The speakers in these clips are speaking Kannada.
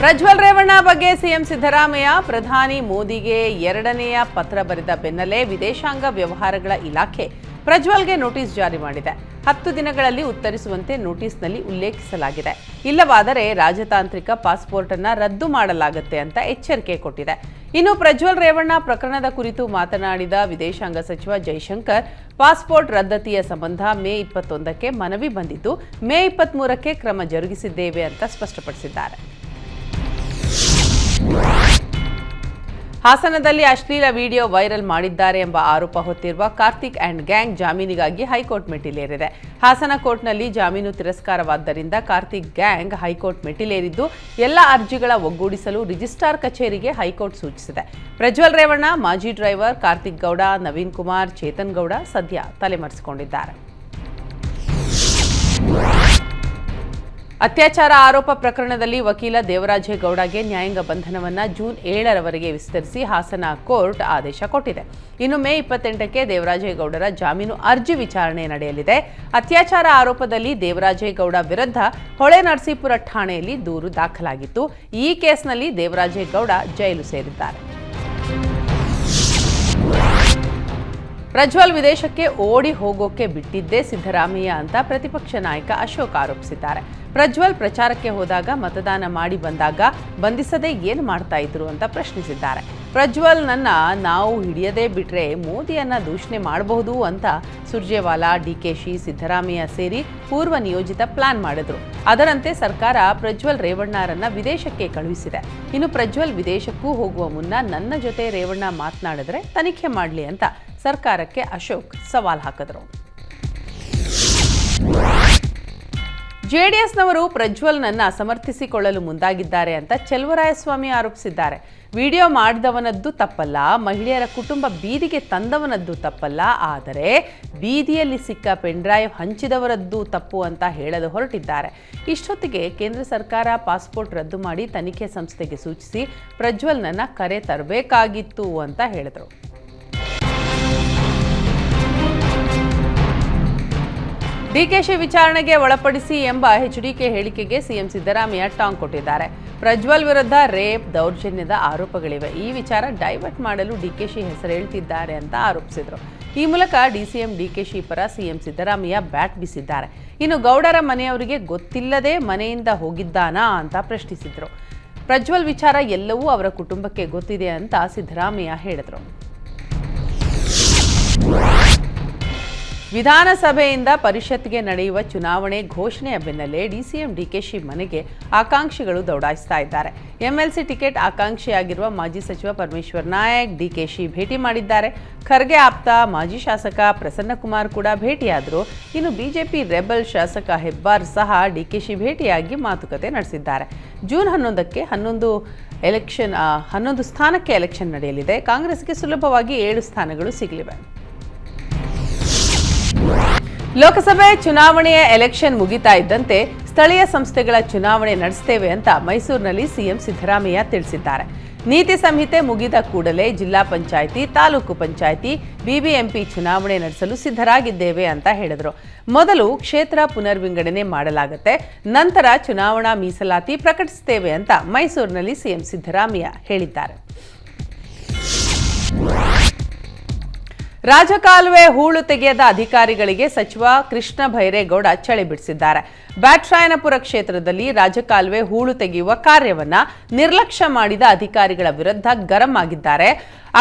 ಪ್ರಜ್ವಲ್ ರೇವಣ್ಣ ಬಗ್ಗೆ ಸಿಎಂ ಸಿದ್ದರಾಮಯ್ಯ ಪ್ರಧಾನಿ ಮೋದಿಗೆ ಎರಡನೆಯ ಪತ್ರ ಬರೆದ ಬೆನ್ನಲ್ಲೇ ವಿದೇಶಾಂಗ ವ್ಯವಹಾರಗಳ ಇಲಾಖೆ ಪ್ರಜ್ವಲ್ಗೆ ನೋಟಿಸ್ ಜಾರಿ ಮಾಡಿದೆ. 10 ದಿನಗಳಲ್ಲಿ ಉತ್ತರಿಸುವಂತೆ ನೋಟಿಸ್ನಲ್ಲಿ ಉಲ್ಲೇಖಿಸಲಾಗಿದೆ. ಇಲ್ಲವಾದರೆ ರಾಜತಾಂತ್ರಿಕ ಪಾಸ್ಪೋರ್ಟ್ ಅನ್ನು ರದ್ದು ಮಾಡಲಾಗುತ್ತೆ ಅಂತ ಎಚ್ಚರಿಕೆ ಕೊಟ್ಟಿದೆ. ಇನ್ನು ಪ್ರಜ್ವಲ್ ರೇವಣ್ಣ ಪ್ರಕರಣದ ಕುರಿತು ಮಾತನಾಡಿದ ವಿದೇಶಾಂಗ ಸಚಿವ ಜೈಶಂಕರ್, ಪಾಸ್ಪೋರ್ಟ್ ರದ್ದತಿಯ ಸಂಬಂಧ ಮೇ 21ಕ್ಕೆ ಮನವಿ ಬಂದಿದ್ದು, ಮೇ 23ಕ್ಕೆ ಕ್ರಮ ಜರುಗಿಸಿದ್ದೇವೆ ಅಂತ ಸ್ಪಷ್ಟಪಡಿಸಿದ್ದಾರೆ. ಹಾಸನದಲ್ಲಿ ಅಶ್ಲೀಲ ವಿಡಿಯೋ ವೈರಲ್ ಮಾಡಿದ್ದಾರೆ ಎಂಬ ಆರೋಪ ಹೊತ್ತಿರುವ ಕಾರ್ತಿಕ್ ಅಂಡ್ ಗ್ಯಾಂಗ್ ಜಾಮೀನಿಗಾಗಿ ಹೈಕೋರ್ಟ್ ಮೆಟ್ಟಿಲೇರಿದೆ. ಹಾಸನ ಕೋರ್ಟ್ನಲ್ಲಿ ಜಾಮೀನು ತಿರಸ್ಕಾರವಾದ್ದರಿಂದ ಕಾರ್ತಿಕ್ ಗ್ಯಾಂಗ್ ಹೈಕೋರ್ಟ್ ಮೆಟ್ಟಿಲೇರಿದ್ದು, ಎಲ್ಲ ಅರ್ಜಿಗಳ ಒಗ್ಗೂಡಿಸಲು ರಿಜಿಸ್ಟ್ರಾರ್ ಕಚೇರಿಗೆ ಹೈಕೋರ್ಟ್ ಸೂಚಿಸಿದೆ. ಪ್ರಜ್ವಲ್ ರೇವಣ್ಣ, ಮಾಜಿ ಡ್ರೈವರ್ ಕಾರ್ತಿಕ್ ಗೌಡ, ನವೀನ್ ಕುಮಾರ್, ಚೇತನ್ ಗೌಡ ಸದ್ಯ ತಲೆಮರೆಸಿಕೊಂಡಿದ್ದಾರೆ. ಅತ್ಯಾಚಾರ ಆರೋಪ ಪ್ರಕರಣದಲ್ಲಿ ವಕೀಲ ದೇವರಾಜೇಗೌಡಗೆ ನ್ಯಾಯಾಂಗ ಬಂಧನವನ್ನು ಜೂನ್ 7ರವರೆಗೆ ವಿಸ್ತರಿಸಿ ಹಾಸನ ಕೋರ್ಟ್ ಆದೇಶ ಕೊಟ್ಟಿದೆ. ಇನ್ನು ಮೇ 28ಕ್ಕೆ ದೇವರಾಜೇಗೌಡರ ಜಾಮೀನು ಅರ್ಜಿ ವಿಚಾರಣೆ ನಡೆಯಲಿದೆ. ಅತ್ಯಾಚಾರ ಆರೋಪದಲ್ಲಿ ದೇವರಾಜೇಗೌಡ ವಿರುದ್ಧ ಹೊಳೆನರಸೀಪುರ ಠಾಣೆಯಲ್ಲಿ ದೂರು ದಾಖಲಾಗಿತ್ತು. ಈ ಕೇಸ್ನಲ್ಲಿ ದೇವರಾಜೇಗೌಡ ಜೈಲು ಸೇರಿದ್ದಾರೆ. ಪ್ರಜ್ವಲ್ ವಿದೇಶಕ್ಕೆ ಓಡಿ ಹೋಗೋಕೆ ಬಿಟ್ಟಿದ್ದೇ ಸಿದ್ದರಾಮಯ್ಯ ಅಂತ ಪ್ರತಿಪಕ್ಷ ನಾಯಕ ಅಶೋಕ್ ಆರೋಪಿಸಿದ್ದಾರೆ. ಪ್ರಜ್ವಲ್ ಪ್ರಚಾರಕ್ಕೆ ಹೋದಾಗ, ಮತದಾನ ಮಾಡಿ ಬಂದಾಗ ಬಂಧಿಸದೆ ಏನು ಮಾಡ್ತಾ ಇದ್ರು ಅಂತ ಪ್ರಶ್ನಿಸಿದ್ದಾರೆ. ಪ್ರಜ್ವಲ್ನನ್ನ ನಾವು ಹಿಡಿಯದೇ ಬಿಟ್ರೆ ಮೋದಿಯನ್ನ ದೂಷಣೆ ಮಾಡಬಹುದು ಅಂತ ಸುರ್ಜೇವಾಲಾ, ಡಿಕೆಶಿ, ಸಿದ್ದರಾಮಯ್ಯ ಸೇರಿ ಪೂರ್ವ ನಿಯೋಜಿತ ಪ್ಲಾನ್ ಮಾಡಿದ್ರು. ಅದರಂತೆ ಸರ್ಕಾರ ಪ್ರಜ್ವಲ್ ರೇವಣ್ಣರನ್ನ ವಿದೇಶಕ್ಕೆ ಕಳುಹಿಸಿದೆ. ಇನ್ನು ಪ್ರಜ್ವಲ್ ವಿದೇಶಕ್ಕೂ ಹೋಗುವ ಮುನ್ನ ನನ್ನ ಜೊತೆ ರೇವಣ್ಣ ಮಾತನಾಡಿದ್ರೆ ತನಿಖೆ ಮಾಡಲಿ ಅಂತ ಸರ್ಕಾರಕ್ಕೆ ಅಶೋಕ್ ಸವಾಲ್ ಹಾಕಿದ್ರು. ಜೆಡಿಎಸ್ನವರು ಪ್ರಜ್ವಲ್ನನ್ನ ಸಮರ್ಥಿಸಿಕೊಳ್ಳಲು ಮುಂದಾಗಿದ್ದಾರೆ ಅಂತ ಚೆಲುವರಾಯಸ್ವಾಮಿ ಆರೋಪಿಸಿದ್ದಾರೆ. ವಿಡಿಯೋ ಮಾಡಿದವನದ್ದು ತಪ್ಪಲ್ಲ, ಮಹಿಳೆಯರ ಕುಟುಂಬ ಬೀದಿಗೆ ತಂದವನದ್ದು ತಪ್ಪಲ್ಲ, ಆದರೆ ಬೀದಿಯಲ್ಲಿ ಸಿಕ್ಕ ಪೆನ್ಡ್ರೈವ್ ಹಂಚಿದವರದ್ದು ತಪ್ಪು ಅಂತ ಹೇಳಲು ಹೊರಟಿದ್ದಾರೆ. ಇಷ್ಟೊತ್ತಿಗೆ ಕೇಂದ್ರ ಸರ್ಕಾರ ಪಾಸ್ಪೋರ್ಟ್ ರದ್ದು ಮಾಡಿ ತನಿಖೆ ಸಂಸ್ಥೆಗೆ ಸೂಚಿಸಿ ಪ್ರಜ್ವಲ್ನನ್ನ ಕರೆ ತರಬೇಕಾಗಿತ್ತು ಅಂತ ಹೇಳಿದರು. ಡಿಕೆಶಿ ವಿಚಾರಣೆಗೆ ಒಳಪಡಿಸಿ ಎಂಬ ಎಚ್ಡಿಕೆ ಹೇಳಿಕೆಗೆ ಸಿಎಂ ಸಿದ್ದರಾಮಯ್ಯ ಟಾಂಗ್ ಕೊಟ್ಟಿದ್ದಾರೆ. ಪ್ರಜ್ವಲ್ ವಿರುದ್ಧ ರೇಪ್, ದೌರ್ಜನ್ಯದ ಆರೋಪಗಳಿವೆ. ಈ ವಿಚಾರ ಡೈವರ್ಟ್ ಮಾಡಲು ಡಿಕೆಶಿ ಹೆಸರು ಹೇಳ್ತಿದ್ದಾರೆ ಅಂತ ಆರೋಪಿಸಿದರು. ಈ ಮೂಲಕ ಡಿಸಿಎಂ ಡಿಕೆಶಿ ಪರ ಸಿಎಂ ಸಿದ್ದರಾಮಯ್ಯ ಬ್ಯಾಟ್ ಬೀಸಿದ್ದಾರೆ. ಇನ್ನು ಗೌಡರ ಮನೆಯವರಿಗೆ ಗೊತ್ತಿಲ್ಲದೆ ಮನೆಯಿಂದ ಹೋಗಿದ್ದಾನಾ ಅಂತ ಪ್ರಶ್ನಿಸಿದರು. ಪ್ರಜ್ವಲ್ ವಿಚಾರ ಎಲ್ಲವೂ ಅವರ ಕುಟುಂಬಕ್ಕೆ ಗೊತ್ತಿದೆ ಅಂತ ಸಿದ್ದರಾಮಯ್ಯ ಹೇಳಿದರು. ವಿಧಾನಸಭೆಯಿಂದ ಪರಿಷತ್ಗೆ ನಡೆಯುವ ಚುನಾವಣೆ ಘೋಷಣೆಯ ಬೆನ್ನಲ್ಲೇ ಡಿಸಿಎಂ ಡಿಕೆಶಿ ಮನೆಗೆ ಆಕಾಂಕ್ಷಿಗಳು ದೌಡಾಯಿಸ್ತಾ ಇದ್ದಾರೆ. ಎಂಎಲ್ಸಿ ಟಿಕೆಟ್ ಆಕಾಂಕ್ಷಿಯಾಗಿರುವ ಮಾಜಿ ಸಚಿವ ಪರಮೇಶ್ವರ್ ನಾಯಕ್ ಡಿಕೆಶಿ ಭೇಟಿ ಮಾಡಿದ್ದಾರೆ. ಖರ್ಗೆ ಆಪ್ತ ಮಾಜಿ ಶಾಸಕ ಪ್ರಸನ್ನಕುಮಾರ್ ಕೂಡ ಭೇಟಿಯಾದರು. ಇನ್ನು ಬಿಜೆಪಿ ರೆಬಲ್ ಶಾಸಕ ಹೆಬ್ಬಾರ್ ಸಹ ಡಿಕೆಶಿ ಭೇಟಿಯಾಗಿ ಮಾತುಕತೆ ನಡೆಸಿದ್ದಾರೆ. ಜೂನ್ 11ಕ್ಕೆ 11 ಸ್ಥಾನಕ್ಕೆ ಎಲೆಕ್ಷನ್ ನಡೆಯಲಿದೆ. ಕಾಂಗ್ರೆಸ್ಗೆ ಸುಲಭವಾಗಿ 7 ಸ್ಥಾನಗಳು ಸಿಗಲಿವೆ. ಲೋಕಸಭೆ ಚುನಾವಣೆಯ ಎಲೆಕ್ಷನ್ ಮುಗಿತಾ ಇದ್ದಂತೆ ಸ್ಥಳೀಯ ಸಂಸ್ಥೆಗಳ ಚುನಾವಣೆ ನಡೆಸ್ತೇವೆ ಅಂತ ಮೈಸೂರಿನಲ್ಲಿ ಸಿಎಂ ಸಿದ್ದರಾಮಯ್ಯ ತಿಳಿಸಿದ್ದಾರೆ. ನೀತಿ ಸಂಹಿತೆ ಮುಗಿದ ಕೂಡಲೇ ಜಿಲ್ಲಾ ಪಂಚಾಯಿತಿ, ತಾಲೂಕು ಪಂಚಾಯಿತಿ, ಬಿಬಿಎಂಪಿ ಚುನಾವಣೆ ನಡೆಸಲು ಸಿದ್ಧರಾಗಿದ್ದೇವೆ ಅಂತ ಹೇಳಿದರು. ಮೊದಲು ಕ್ಷೇತ್ರ ಪುನರ್ವಿಂಗಡಣೆ ಮಾಡಲಾಗುತ್ತೆ, ನಂತರ ಚುನಾವಣಾ ಮೀಸಲಾತಿ ಪ್ರಕಟಿಸುತ್ತೇವೆ ಅಂತ ಮೈಸೂರಿನಲ್ಲಿ ಸಿಎಂ ಸಿದ್ದರಾಮಯ್ಯ ಹೇಳಿದ್ದಾರೆ. ರಾಜಕಾಲುವೆ ಹೂಳು ತೆಗೆಯದ ಅಧಿಕಾರಿಗಳಿಗೆ ಸಚಿವ ಕೃಷ್ಣ ಬೈರೇಗೌಡ ಚಳಿ ಬಿಡಿಸಿದ್ದಾರೆ. ಬ್ಯಾಟರಾಯನಪುರ ಕ್ಷೇತ್ರದಲ್ಲಿ ರಾಜಕಾಲುವೆ ಹೂಳು ತೆಗೆಯುವ ಕಾರ್ಯವನ್ನ ನಿರ್ಲಕ್ಷ್ಯ ಮಾಡಿದ ಅಧಿಕಾರಿಗಳ ವಿರುದ್ಧ ಗರಂ ಆಗಿದ್ದಾರೆ.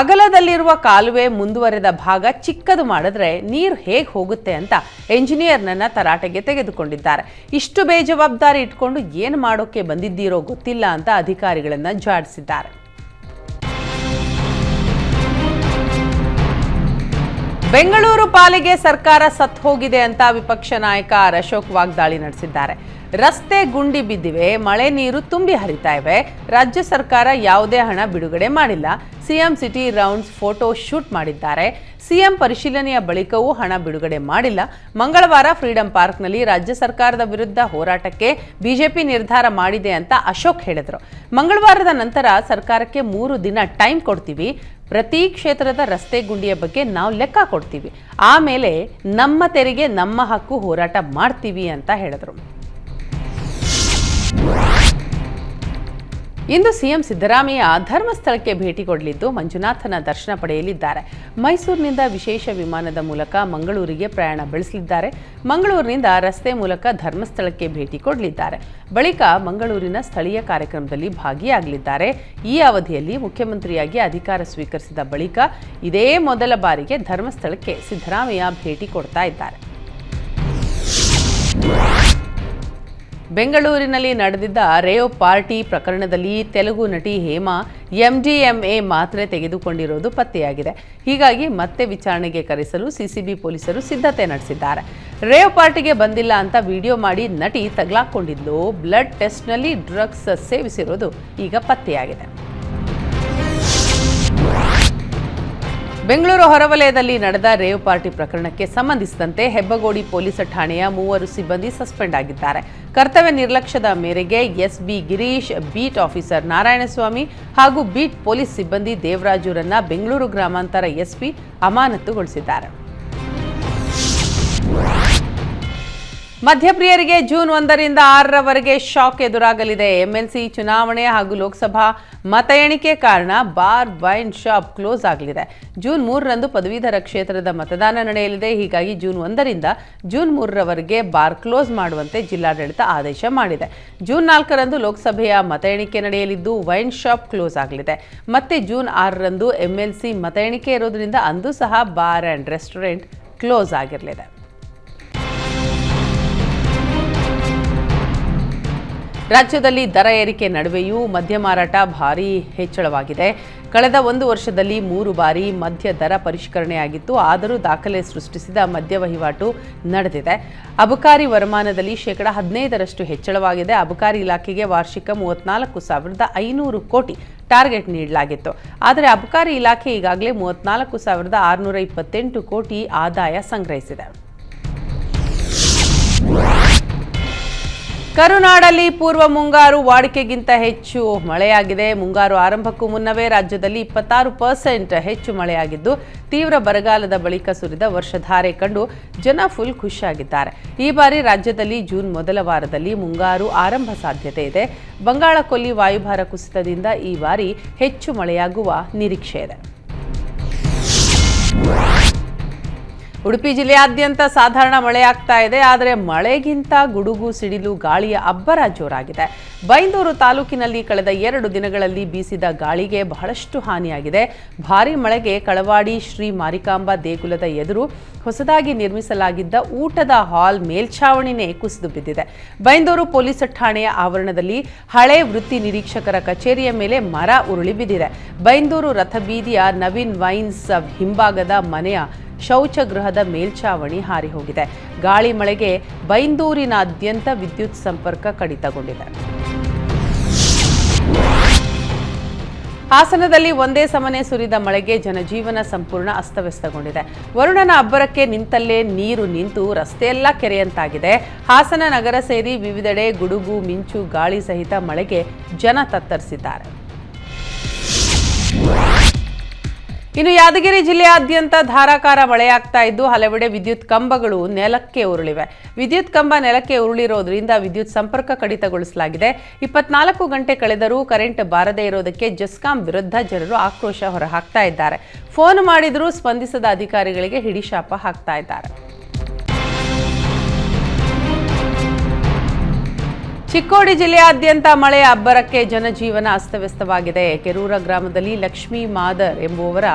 ಅಗಲದಲ್ಲಿರುವ ಕಾಲುವೆ ಮುಂದುವರೆದ ಭಾಗ ಚಿಕ್ಕದು ಮಾಡಿದ್ರೆ ನೀರು ಹೇಗೆ ಹೋಗುತ್ತೆ ಅಂತ ಎಂಜಿನಿಯರ್ನನ್ನ ತರಾಟೆಗೆ ತೆಗೆದುಕೊಂಡಿದ್ದಾರೆ. ಇಷ್ಟು ಬೇಜವಾಬ್ದಾರಿ ಇಟ್ಕೊಂಡು ಏನು ಮಾಡೋಕೆ ಬಂದಿದ್ದೀರೋ ಗೊತ್ತಿಲ್ಲ ಅಂತ ಅಧಿಕಾರಿಗಳನ್ನ ಜಾಡಿಸಿದ್ದಾರೆ. ಬೆಂಗಳೂರು ಪಾಲಿಗೆ ಸರ್ಕಾರ ಸತ್ತು ಹೋಗಿದೆ ಅಂತ ವಿಪಕ್ಷ ನಾಯಕ ಅಶೋಕ್ ವಾಗ್ದಾಳಿ ನಡೆಸಿದ್ದಾರೆ. ರಸ್ತೆ ಗುಂಡಿ ಬಿದ್ದಿವೆ, ಮಳೆ ನೀರು ತುಂಬಿ ಹರಿತಾ ಇವೆ, ರಾಜ್ಯ ಸರ್ಕಾರ ಯಾವುದೇ ಹಣ ಬಿಡುಗಡೆ ಮಾಡಿಲ್ಲ. CM city rounds photo shoot ಮಾಡಿದ್ದಾರೆ. ಸಿಎಂ ಪರಿಶೀಲನೆಯ ಬಳಿಕವೂ ಹಣ ಬಿಡುಗಡೆ ಮಾಡಿಲ್ಲ. ಮಂಗಳವಾರ ಫ್ರೀಡಂ ಪಾರ್ಕ್ನಲ್ಲಿ ರಾಜ್ಯ ಸರ್ಕಾರದ ವಿರುದ್ಧ ಹೋರಾಟಕ್ಕೆ ಬಿಜೆಪಿ ನಿರ್ಧಾರ ಮಾಡಿದೆ ಅಂತ ಅಶೋಕ್ ಹೇಳಿದರು. ಮಂಗಳವಾರದ ನಂತರ ಸರ್ಕಾರಕ್ಕೆ 3 ದಿನ ಟೈಮ್ ಕೊಡ್ತೀವಿ. ಪ್ರತಿ ಕ್ಷೇತ್ರದ ರಸ್ತೆ ಗುಂಡಿಯ ಬಗ್ಗೆ ನಾವು ಲೆಕ್ಕ ಕೊಡ್ತೀವಿ. ಆಮೇಲೆ ನಮ್ಮ ತೆರಿಗೆ, ನಮ್ಮ ಹಕ್ಕು ಹೋರಾಟ ಮಾಡ್ತೀವಿ ಅಂತ ಹೇಳಿದರು. ಇಂದು ಸಿಎಂ ಸಿದ್ದರಾಮಯ್ಯ ಧರ್ಮಸ್ಥಳಕ್ಕೆ ಭೇಟಿ ಕೊಡಲಿದ್ದು ಮಂಜುನಾಥನ ದರ್ಶನ ಪಡೆಯಲಿದ್ದಾರೆ. ಮೈಸೂರಿನಿಂದ ವಿಶೇಷ ವಿಮಾನದ ಮೂಲಕ ಮಂಗಳೂರಿಗೆ ಪ್ರಯಾಣ ಬೆಳೆಸಲಿದ್ದಾರೆ. ಮಂಗಳೂರಿನಿಂದ ರಸ್ತೆ ಮೂಲಕ ಧರ್ಮಸ್ಥಳಕ್ಕೆ ಭೇಟಿ ಕೊಡಲಿದ್ದಾರೆ. ಬಳಿಕ ಮಂಗಳೂರಿನ ಸ್ಥಳೀಯ ಕಾರ್ಯಕ್ರಮದಲ್ಲಿ ಭಾಗಿಯಾಗಲಿದ್ದಾರೆ. ಈ ಅವಧಿಯಲ್ಲಿ ಮುಖ್ಯಮಂತ್ರಿಯಾಗಿ ಅಧಿಕಾರ ಸ್ವೀಕರಿಸಿದ ಬಳಿಕ ಇದೇ ಮೊದಲ ಬಾರಿಗೆ ಧರ್ಮಸ್ಥಳಕ್ಕೆ ಸಿದ್ದರಾಮಯ್ಯ ಭೇಟಿ ಕೊಡ್ತಾ ಇದ್ದಾರೆ. ಬೆಂಗಳೂರಿನಲ್ಲಿ ನಡೆದಿದ್ದ ರೇವ್ ಪಾರ್ಟಿ ಪ್ರಕರಣದಲ್ಲಿ ತೆಲುಗು ನಟಿ ಹೇಮಾ MDMA ಮಾತ್ರೆ ತೆಗೆದುಕೊಂಡಿರುವುದು ಪತ್ತೆಯಾಗಿದೆ. ಹೀಗಾಗಿ ಮತ್ತೆ ವಿಚಾರಣೆಗೆ ಕರೆಸಲು ಸಿಸಿಬಿ ಪೊಲೀಸರು ಸಿದ್ಧತೆ ನಡೆಸಿದ್ದಾರೆ. ರೇವ್ ಪಾರ್ಟಿಗೆ ಬಂದಿಲ್ಲ ಅಂತ ವಿಡಿಯೋ ಮಾಡಿ ನಟಿ ತಗಲಾಕೊಂಡಿದ್ದು, ಬ್ಲಡ್ ಟೆಸ್ಟ್ನಲ್ಲಿ ಡ್ರಗ್ಸ್ ಸೇವಿಸಿರುವುದು ಈಗ ಪತ್ತೆಯಾಗಿದೆ. ಬೆಂಗಳೂರು ಹೊರವಲಯದಲ್ಲಿ ನಡೆದ ರೇವ್ ಪಾರ್ಟಿ ಪ್ರಕರಣಕ್ಕೆ ಸಂಬಂಧಿಸಿದಂತೆ ಹೆಬ್ಬಗೋಡಿ ಪೊಲೀಸ್ ಠಾಣೆಯ 3 ಸಿಬ್ಬಂದಿ ಸಸ್ಪೆಂಡ್ ಆಗಿದ್ದಾರೆ. ಕರ್ತವ್ಯ ನಿರ್ಲಕ್ಷ್ಯದ ಮೇರೆಗೆ SB Girish, beat officer Narayanaswamy ಹಾಗೂ ಬೀಟ್ ಪೊಲೀಸ್ ಸಿಬ್ಬಂದಿ ದೇವರಾಜುರನ್ನ ಬೆಂಗಳೂರು ಗ್ರಾಮಾಂತರ SP ಅಮಾನತುಗೊಳಿಸಿದ್ದಾರೆ. ಮಧ್ಯಪ್ರಿಯರಿಗೆ ಜೂನ್ 1ರಿಂದ 6ರವರೆಗೆ ಶಾಕ್ ಎದುರಾಗಲಿದೆ. MLC ಚುನಾವಣೆ ಹಾಗೂ ಲೋಕಸಭಾ ಮತ ಎಣಿಕೆ ಕಾರಣ ಬಾರ್, ವೈನ್ ಶಾಪ್ ಕ್ಲೋಸ್ ಆಗಲಿದೆ. ಜೂನ್ 3ರಂದು ಪದವೀಧರ ಕ್ಷೇತ್ರದ ಮತದಾನ ನಡೆಯಲಿದೆ. ಹೀಗಾಗಿ ಜೂನ್ 1ರಿಂದ ಜೂನ್ 3ರವರೆಗೆ ಬಾರ್ ಕ್ಲೋಸ್ ಮಾಡುವಂತೆ ಜಿಲ್ಲಾಡಳಿತ ಆದೇಶ ಮಾಡಿದೆ. ಜೂನ್ 4ರಂದು ಲೋಕಸಭೆಯ ಮತ ಎಣಿಕೆ ನಡೆಯಲಿದ್ದು ವೈನ್ ಶಾಪ್ ಕ್ಲೋಸ್ ಆಗಲಿದೆ. ಮತ್ತೆ ಜೂನ್ 6ರಂದು MLC ಮತ ಎಣಿಕೆ ಇರೋದ್ರಿಂದ ಅಂದು ಸಹ ಬಾರ್ ಅಂಡ್ ರೆಸ್ಟೋರೆಂಟ್ ಕ್ಲೋಸ್ ಆಗಿರಲಿದೆ. ರಾಜ್ಯದಲ್ಲಿ ದರ ಏರಿಕೆ ನಡುವೆಯೂ ಮದ್ಯ ಮಾರಾಟ ಭಾರೀ ಹೆಚ್ಚಳವಾಗಿದೆ. ಕಳೆದ 1 ವರ್ಷದಲ್ಲಿ 3 ಬಾರಿ ಮದ್ಯ ದರ ಪರಿಷ್ಕರಣೆಯಾಗಿತ್ತು. ಆದರೂ ದಾಖಲೆ ಸೃಷ್ಟಿಸಿದ ಮದ್ಯ ವಹಿವಾಟು ನಡೆದಿದೆ. ಅಬಕಾರಿ ವರಮಾನದಲ್ಲಿ ಶೇಕಡ 15ರಷ್ಟು ಹೆಚ್ಚಳವಾಗಿದೆ. ಅಬಕಾರಿ ಇಲಾಖೆಗೆ ವಾರ್ಷಿಕ 34,500 ಕೋಟಿ ಟಾರ್ಗೆಟ್ ನೀಡಲಾಗಿತ್ತು. ಆದರೆ ಅಬಕಾರಿ ಇಲಾಖೆ ಈಗಾಗಲೇ 34,628 ಕೋಟಿ ಆದಾಯ ಸಂಗ್ರಹಿಸಿದೆ. ಕರುನಾಡಲ್ಲಿ ಪೂರ್ವ ಮುಂಗಾರು ವಾಡಿಕೆಗಿಂತ ಹೆಚ್ಚು ಮಳೆಯಾಗಿದೆ. ಮುಂಗಾರು ಆರಂಭಕ್ಕೂ ಮುನ್ನವೇ ರಾಜ್ಯದಲ್ಲಿ 26% ಹೆಚ್ಚು ಮಳೆಯಾಗಿದ್ದು, ತೀವ್ರ ಬರಗಾಲದ ಬಳಿಕ ಸುರಿದ ವರ್ಷಧಾರೆ ಕಂಡು ಜನ ಫುಲ್ ಖುಷಿಯಾಗಿದ್ದಾರೆ. ಈ ಬಾರಿ ರಾಜ್ಯದಲ್ಲಿ ಜೂನ್ ಮೊದಲ ವಾರದಲ್ಲಿ ಮುಂಗಾರು ಆರಂಭ ಸಾಧ್ಯತೆ ಇದೆ. ಬಂಗಾಳ ಕೊಲ್ಲಿ ವಾಯುಭಾರ ಕುಸಿತದಿಂದ ಈ ಬಾರಿ ಹೆಚ್ಚು ಮಳೆಯಾಗುವ ನಿರೀಕ್ಷೆ ಇದೆ. ಉಡುಪಿ ಜಿಲ್ಲೆಯಾದ್ಯಂತ ಸಾಧಾರಣ ಮಳೆಯಾಗ್ತಾ ಇದೆ. ಆದರೆ ಮಳೆಗಿಂತ ಗುಡುಗು, ಸಿಡಿಲು, ಗಾಳಿಯ ಅಬ್ಬರ ಜೋರಾಗಿದೆ. ಬೈಂದೂರು ತಾಲೂಕಿನಲ್ಲಿ ಕಳೆದ 2 ದಿನಗಳಲ್ಲಿ ಬೀಸಿದ ಗಾಳಿಗೆ ಬಹಳಷ್ಟು ಹಾನಿಯಾಗಿದೆ. ಭಾರೀ ಮಳೆಗೆ ಕಳವಾಡಿ ಶ್ರೀ ಮಾರಿಕಾಂಬಾ ದೇಗುಲದ ಎದುರು ಹೊಸದಾಗಿ ನಿರ್ಮಿಸಲಾಗಿದ್ದ ಊಟದ ಹಾಲ್ ಮೇಲ್ಛಾವಣಿನೇ ಕುಸಿದು ಬಿದ್ದಿದೆ. ಬೈಂದೂರು ಪೊಲೀಸ್ ಠಾಣೆಯ ಆವರಣದಲ್ಲಿ ಹಳೆ ವೃತ್ತಿ ನಿರೀಕ್ಷಕರ ಕಚೇರಿಯ ಮೇಲೆ ಮರ ಉರುಳಿ ಬಿದ್ದಿದೆ. ಬೈಂದೂರು ರಥಬೀದಿಯ ನವೀನ್ ವೈನ್ಸ್ ಹಿಂಭಾಗದ ಮನೆಯ ಶೌಚಗೃಹದ ಮೇಲ್ಛಾವಣಿ ಹಾರಿ ಹೋಗಿದೆ. ಗಾಳಿ ಮಳೆಗೆ ಬೈಂದೂರಿನಾದ್ಯಂತ ವಿದ್ಯುತ್ ಸಂಪರ್ಕ ಕಡಿತಗೊಂಡಿದೆ. ಹಾಸನದಲ್ಲಿ ಒಂದೇ ಸಮನೆ ಸುರಿದ ಮಳೆಗೆ ಜನಜೀವನ ಸಂಪೂರ್ಣ ಅಸ್ತವ್ಯಸ್ತಗೊಂಡಿದೆ. ವರುಣನ ಅಬ್ಬರಕ್ಕೆ ನಿಂತಲ್ಲೇ ನೀರು ನಿಂತು ರಸ್ತೆಯೆಲ್ಲ ಕೆರೆಯಂತಾಗಿದೆ. ಹಾಸನ ನಗರ ಸೇರಿ ವಿವಿಧೆಡೆ ಗುಡುಗು, ಮಿಂಚು, ಗಾಳಿ ಸಹಿತ ಮಳೆಗೆ ಜನ ತತ್ತರಿಸಿದ್ದಾರೆ. ಇನ್ನು ಯಾದಗಿರಿ ಜಿಲ್ಲೆಯಾದ್ಯಂತ ಧಾರಾಕಾರ ಮಳೆಯಾಗ್ತಾ ಇದ್ದು, ಹಲವೆಡೆ ವಿದ್ಯುತ್ ಕಂಬಗಳು ನೆಲಕ್ಕೆ ಉರುಳಿವೆ. ವಿದ್ಯುತ್ ಕಂಬ ನೆಲಕ್ಕೆ ಉರುಳಿರೋದ್ರಿಂದ ವಿದ್ಯುತ್ ಸಂಪರ್ಕ ಕಡಿತಗೊಳಿಸಲಾಗಿದೆ. 24 ಗಂಟೆ ಕಳೆದರೂ ಕರೆಂಟ್ ಬಾರದೇ ಇರೋದಕ್ಕೆ ಜೆಸ್ಕಾಂ ವಿರುದ್ಧ ಜನರು ಆಕ್ರೋಶ ಹೊರಹಾಕ್ತಾ ಇದ್ದಾರೆ. ಫೋನ್ ಮಾಡಿದರೂ ಸ್ಪಂದಿಸದ ಅಧಿಕಾರಿಗಳಿಗೆ ಹಿಡಿಶಾಪ ಹಾಕ್ತಾ ಇದ್ದಾರೆ. ಚಿಕ್ಕೋಡಿ ಜಿಲ್ಲೆಯಾದ್ಯಂತ ಮಳೆಯ ಅಬ್ಬರಕ್ಕೆ ಜನಜೀವನ ಅಸ್ತವ್ಯಸ್ತವಾಗಿದೆ. ಕೆರೂರ ಗ್ರಾಮದಲ್ಲಿ ಲಕ್ಷ್ಮೀ ಮಾದರ್ ಎಂಬುವವರ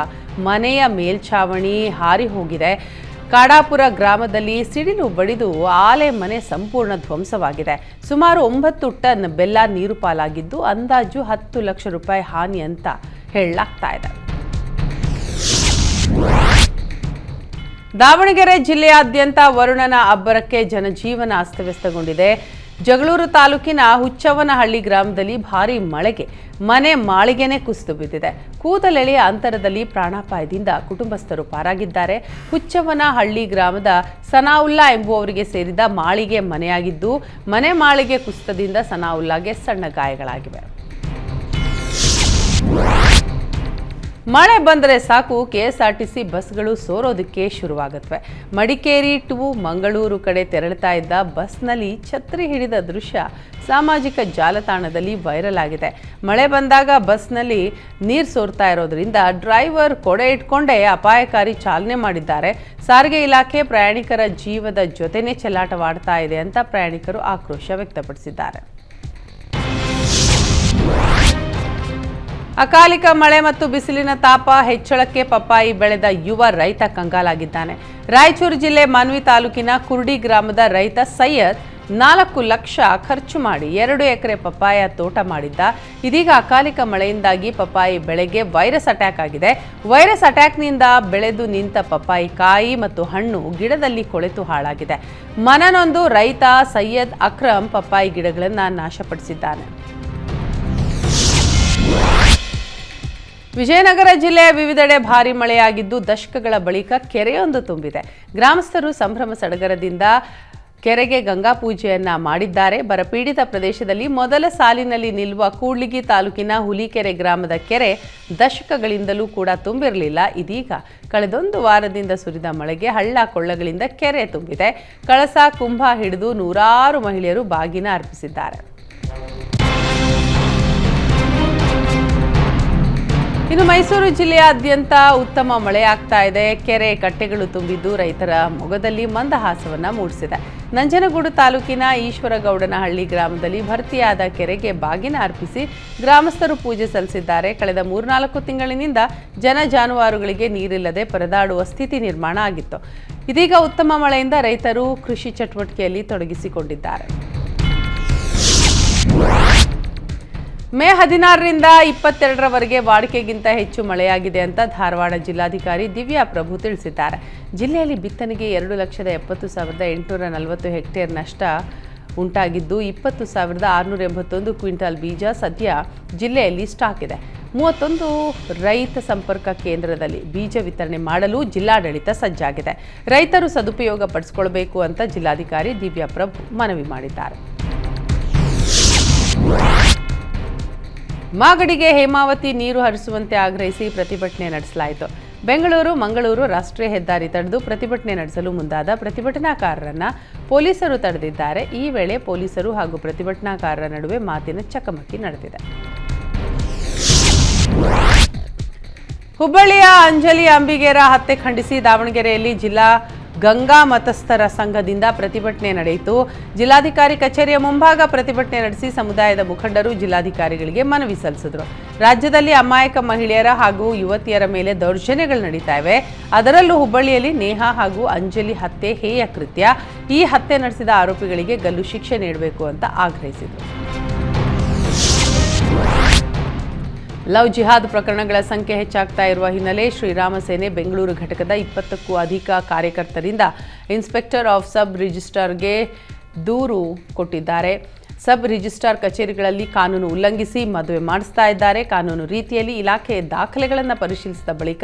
ಮನೆಯ ಮೇಲ್ಛಾವಣಿ ಹಾರಿ ಹೋಗಿದೆ. ಕಾಡಾಪುರ ಗ್ರಾಮದಲ್ಲಿ ಸಿಡಿಲು ಬಡಿದು ಆಲೆ ಮನೆ ಸಂಪೂರ್ಣ ಧ್ವಂಸವಾಗಿದೆ. ಸುಮಾರು 9 ಟನ್ ಬೆಲ್ಲ ನೀರು ಪಾಲಾಗಿದ್ದು, ಅಂದಾಜು 10 ಲಕ್ಷ ರೂಪಾಯಿ ಹಾನಿ ಅಂತ ಹೇಳಲಾಗ್ತಾ ಇದೆ. ದಾವಣಗೆರೆ ಜಿಲ್ಲೆಯಾದ್ಯಂತ ವರುಣನ ಅಬ್ಬರಕ್ಕೆ ಜನಜೀವನ ಅಸ್ತವ್ಯಸ್ತಗೊಂಡಿದೆ. ಜಗಳೂರು ತಾಲೂಕಿನ ಹುಚ್ಚವ್ವನಹಳ್ಳಿ ಗ್ರಾಮದಲ್ಲಿ ಭಾರೀ ಮಳೆಗೆ ಮನೆ ಮಾಳಿಗೆನೇ ಕುಸಿದು ಬಿದ್ದಿದೆ. ಕೂದಲೆಳೆಯ ಅಂತರದಲ್ಲಿ ಪ್ರಾಣಾಪಾಯದಿಂದ ಕುಟುಂಬಸ್ಥರು ಪಾರಾಗಿದ್ದಾರೆ. ಹುಚ್ಚವ್ವನಹಳ್ಳಿ ಗ್ರಾಮದ ಸನಾವುಲ್ಲಾ ಎಂಬುವವರಿಗೆ ಸೇರಿದ ಮಾಳಿಗೆ ಮನೆಯಾಗಿದ್ದು, ಮನೆ ಮಾಳಿಗೆ ಕುಸಿತದಿಂದ ಸನಾವುಲ್ಲಾಗೆ ಸಣ್ಣ ಗಾಯಗಳಾಗಿವೆ. ಮಳೆ ಬಂದರೆ ಸಾಕು ಕೆಎಸ್ಆರ್ಟಿಸಿ ಬಸ್ಗಳು ಸೋರೋದಕ್ಕೆ ಶುರುವಾಗುತ್ತವೆ. ಮಡಿಕೇರಿ ಟು ಮಂಗಳೂರು ಕಡೆ ತೆರಳುತ್ತಾ ಇದ್ದ ಬಸ್ನಲ್ಲಿ ಛತ್ರಿ ಹಿಡಿದ ದೃಶ್ಯ ಸಾಮಾಜಿಕ ಜಾಲತಾಣದಲ್ಲಿ ವೈರಲ್ ಆಗಿದೆ. ಮಳೆ ಬಂದಾಗ ಬಸ್ನಲ್ಲಿ ನೀರು ಸೋರ್ತಾ ಇರೋದ್ರಿಂದ ಡ್ರೈವರ್ ಕೊಡೆ ಇಟ್ಕೊಂಡೇ ಅಪಾಯಕಾರಿ ಚಾಲನೆ ಮಾಡಿದ್ದಾರೆ. ಸಾರಿಗೆ ಇಲಾಖೆ ಪ್ರಯಾಣಿಕರ ಜೀವದ ಜೊತೆನೇ ಚೆಲ್ಲಾಟವಾಡ್ತಾ ಇದೆ ಅಂತ ಪ್ರಯಾಣಿಕರು ಆಕ್ರೋಶ ವ್ಯಕ್ತಪಡಿಸಿದ್ದಾರೆ. ಅಕಾಲಿಕ ಮಳೆ ಮತ್ತು ಬಿಸಿಲಿನ ತಾಪ ಹೆಚ್ಚಳಕ್ಕೆ ಪಪ್ಪಾಯಿ ಬೆಳೆದ ಯುವ ರೈತ ಕಂಗಾಲಾಗಿದ್ದಾನೆ. ರಾಯಚೂರು ಜಿಲ್ಲೆ ಮಾನ್ವಿ ತಾಲೂಕಿನ ಕುರ್ಡಿ ಗ್ರಾಮದ ರೈತ ಸೈಯದ್ 4 ಲಕ್ಷ ಖರ್ಚು ಮಾಡಿ 2 ಎಕರೆ ಪಪ್ಪಾಯ ತೋಟ ಮಾಡಿದ್ದ. ಇದೀಗ ಅಕಾಲಿಕ ಮಳೆಯಿಂದಾಗಿ ಪಪ್ಪಾಯಿ ಬೆಳೆಗೆ ವೈರಸ್ ಅಟ್ಯಾಕ್ ಆಗಿದೆ. ವೈರಸ್ ಅಟ್ಯಾಕ್ನಿಂದ ಬೆಳೆದು ನಿಂತ ಪಪ್ಪಾಯಿ ಕಾಯಿ ಮತ್ತು ಹಣ್ಣು ಗಿಡದಲ್ಲಿ ಕೊಳೆತು ಹಾಳಾಗಿದೆ. ಮನನೊಂದು ರೈತ ಸೈಯದ್ ಅಕ್ರಮ್ ಪಪ್ಪಾಯಿ ಗಿಡಗಳನ್ನು ನಾಶಪಡಿಸಿದ್ದಾನೆ. ವಿಜಯನಗರ ಜಿಲ್ಲೆಯ ವಿವಿಧೆಡೆ ಭಾರೀ ಮಳೆಯಾಗಿದ್ದು ದಶಕಗಳ ಬಳಿಕ ಕೆರೆಯೊಂದು ತುಂಬಿದೆ. ಗ್ರಾಮಸ್ಥರು ಸಂಭ್ರಮ ಸಡಗರದಿಂದ ಕೆರೆಗೆ ಗಂಗಾ ಪೂಜೆಯನ್ನ ಮಾಡಿದ್ದಾರೆ. ಬರಪೀಡಿತ ಪ್ರದೇಶದಲ್ಲಿ ಮೊದಲ ಸಾಲಿನಲ್ಲಿ ನಿಲ್ಲುವ ಕೂಡ್ಲಿಗಿ ತಾಲೂಕಿನ ಹುಲಿಕೆರೆ ಗ್ರಾಮದ ಕೆರೆ ದಶಕಗಳಿಂದಲೂ ಕೂಡ ತುಂಬಿರಲಿಲ್ಲ. ಇದೀಗ ಕಳೆದೊಂದು ವಾರದಿಂದ ಸುರಿದ ಮಳೆಗೆ ಹಳ್ಳ ಕೊಳ್ಳಗಳಿಂದ ಕೆರೆ ತುಂಬಿದೆ. ಕಳಸ ಕುಂಭ ಹಿಡಿದು ನೂರಾರು ಮಹಿಳೆಯರು ಬಾಗಿನ ಅರ್ಪಿಸಿದ್ದಾರೆ. ಇನ್ನು ಮೈಸೂರು ಜಿಲ್ಲೆಯಾದ್ಯಂತ ಉತ್ತಮ ಮಳೆಯಾಗ್ತಾ ಇದೆ. ಕೆರೆ ಕಟ್ಟೆಗಳು ತುಂಬಿದ್ದು ರೈತರ ಮೊಗದಲ್ಲಿ ಮಂದಹಾಸವನ್ನ ಮೂಡಿಸಿದೆ. ನಂಜನಗೂಡು ತಾಲೂಕಿನ ಈಶ್ವರಗೌಡನಹಳ್ಳಿ ಗ್ರಾಮದಲ್ಲಿ ಭರ್ತಿಯಾದ ಕೆರೆಗೆ ಬಾಗಿನ ಅರ್ಪಿಸಿ ಗ್ರಾಮಸ್ಥರು ಪೂಜೆ ಸಲ್ಲಿಸಿದ್ದಾರೆ. ಕಳೆದ 3-4 ತಿಂಗಳಿನಿಂದ ಜನ ಜಾನುವಾರುಗಳಿಗೆ ನೀರಿಲ್ಲದೆ ಪರದಾಡುವ ಸ್ಥಿತಿ ನಿರ್ಮಾಣ ಆಗಿತ್ತು. ಇದೀಗ ಉತ್ತಮ ಮಳೆಯಿಂದ ರೈತರು ಕೃಷಿ ಚಟುವಟಿಕೆಯಲ್ಲಿ ತೊಡಗಿಸಿಕೊಂಡಿದ್ದಾರೆ. ಮೇ 16ರಿಂದ 22ರವರೆಗೆ ವಾಡಿಕೆಗಿಂತ ಹೆಚ್ಚು ಮಳೆಯಾಗಿದೆ ಅಂತ ಧಾರವಾಡ ಜಿಲ್ಲಾಧಿಕಾರಿ ದಿವ್ಯಾ ಪ್ರಭು ತಿಳಿಸಿದ್ದಾರೆ. ಜಿಲ್ಲೆಯಲ್ಲಿ ಬಿತ್ತನೆಗೆ 2,70,840 ಹೆಕ್ಟೇರ್ ನಷ್ಟ ಉಂಟಾಗಿದ್ದು 20,681 ಕ್ವಿಂಟಾಲ್ ಬೀಜ ಸದ್ಯ ಜಿಲ್ಲೆಯಲ್ಲಿ ಸ್ಟಾಕ್ ಇದೆ. 31 ರೈತ ಸಂಪರ್ಕ ಕೇಂದ್ರದಲ್ಲಿ ಬೀಜ ವಿತರಣೆ ಮಾಡಲು ಜಿಲ್ಲಾಡಳಿತ ಸಜ್ಜಾಗಿದೆ. ರೈತರು ಸದುಪಯೋಗ ಪಡಿಸಿಕೊಳ್ಳಬೇಕು ಅಂತ ಜಿಲ್ಲಾಧಿಕಾರಿ ದಿವ್ಯಾ ಪ್ರಭು ಮನವಿ ಮಾಡಿದ್ದಾರೆ. ಮಾಗಡಿಗೆ ಹೇಮಾವತಿ ನೀರು ಹರಿಸುವಂತೆ ಆಗ್ರಹಿಸಿ ಪ್ರತಿಭಟನೆ ನಡೆಸಲಾಯಿತು. ಬೆಂಗಳೂರು ಮಂಗಳೂರು ರಾಷ್ಟ್ರೀಯ ಹೆದ್ದಾರಿ ತಡೆದು ಪ್ರತಿಭಟನೆ ನಡೆಸಲು ಮುಂದಾದ ಪ್ರತಿಭಟನಾಕಾರರನ್ನ ಪೊಲೀಸರು ತಡೆದಿದ್ದಾರೆ. ಈ ವೇಳೆ ಪೊಲೀಸರು ಹಾಗೂ ಪ್ರತಿಭಟನಾಕಾರರ ನಡುವೆ ಮಾತಿನ ಚಕಮಕಿ ನಡೆದಿದೆ. ಹುಬ್ಬಳ್ಳಿಯ ಅಂಜಲಿ ಅಂಬಿಗೇರ ಹತ್ಯೆ ಖಂಡಿಸಿ ದಾವಣಗೆರೆಯಲ್ಲಿ ಜಿಲ್ಲಾ ಗಂಗಾ ಮತಸ್ಥರ ಸಂಘದಿಂದ ಪ್ರತಿಭಟನೆ ನಡೆಯಿತು. ಜಿಲ್ಲಾಧಿಕಾರಿ ಕಚೇರಿಯ ಮುಂಭಾಗ ಪ್ರತಿಭಟನೆ ನಡೆಸಿ ಸಮುದಾಯದ ಮುಖಂಡರು ಜಿಲ್ಲಾಧಿಕಾರಿಗಳಿಗೆ ಮನವಿ ಸಲ್ಲಿಸಿದರು. ರಾಜ್ಯದಲ್ಲಿ ಅಮಾಯಕ ಮಹಿಳೆಯರ ಹಾಗೂ ಯುವತಿಯರ ಮೇಲೆ ದೌರ್ಜನ್ಯಗಳು ನಡೀತಾ ಇವೆ. ಅದರಲ್ಲೂ ಹುಬ್ಬಳ್ಳಿಯಲ್ಲಿ ನೇಹಾ ಹಾಗೂ ಅಂಜಲಿ ಹತ್ಯೆ ಹೇಯ ಕೃತ್ಯ. ಈ ಹತ್ಯೆ ನಡೆಸಿದ ಆರೋಪಿಗಳಿಗೆ ಗಲ್ಲು ಶಿಕ್ಷೆ ನೀಡಬೇಕು ಅಂತ ಆಗ್ರಹಿಸಿದರು. ಲವ್ ಜಿಹಾದ್ ಪ್ರಕರಣಗಳ ಸಂಖ್ಯೆ ಹೆಚ್ಚಾಗ್ತಾ ಇರುವ ಹಿನ್ನೆಲೆ ಶ್ರೀರಾಮ ಸೇನೆ ಬೆಂಗಳೂರು ಘಟಕದ 20ಕ್ಕೂ ಅಧಿಕ ಕಾರ್ಯಕರ್ತರಿಂದ ಇನ್ಸ್ಪೆಕ್ಟರ್ ಆಫ್ ಸಬ್ ರಿಜಿಸ್ಟ್ರಾರ್ಗೆ ದೂರು ಕೊಟ್ಟಿದ್ದಾರೆ. ಸಬ್ ರಿಜಿಸ್ಟ್ರಾರ್ ಕಚೇರಿಗಳಲ್ಲಿ ಕಾನೂನು ಉಲ್ಲಂಘಿಸಿ ಮದುವೆ ಮಾಡಿಸ್ತಾ ಇದ್ದಾರೆ. ಕಾನೂನು ರೀತಿಯಲ್ಲಿ ಇಲಾಖೆ ದಾಖಲೆಗಳನ್ನು ಪರಿಶೀಲಿಸಿದ ಬಳಿಕ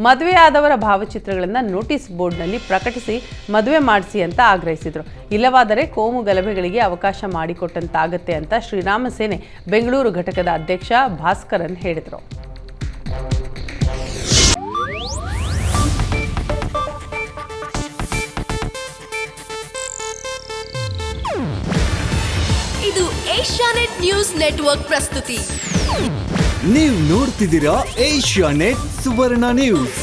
ಮದುವೆಯಾದವರ ಭಾವಚಿತ್ರಗಳನ್ನು ನೋಟಿಸ್ ಬೋರ್ಡ್ನಲ್ಲಿ ಪ್ರಕಟಿಸಿ ಮದುವೆ ಮಾಡಿಸಿ ಅಂತ ಆಗ್ರಹಿಸಿದರು. ಇಲ್ಲವಾದರೆ ಕೋಮು ಗಲಭೆಗಳಿಗೆ ಅವಕಾಶ ಮಾಡಿಕೊಟ್ಟಂತಾಗತ್ತೆ ಅಂತ ಶ್ರೀರಾಮ ಸೇನೆ ಬೆಂಗಳೂರು ಘಟಕದ ಅಧ್ಯಕ್ಷ ಭಾಸ್ಕರನ್ ಹೇಳಿದರು. ಇದು ಏಷ್ಯಾನೆಟ್ ನ್ಯೂಸ್ ನೆಟ್ವರ್ಕ್ ಪ್ರಸ್ತುತಿ. ನೀವು ನೋಡ್ತಿದ್ದೀರಾ ಏಷ್ಯಾನೆಟ್ ಸುವರ್ಣ ನ್ಯೂಸ್.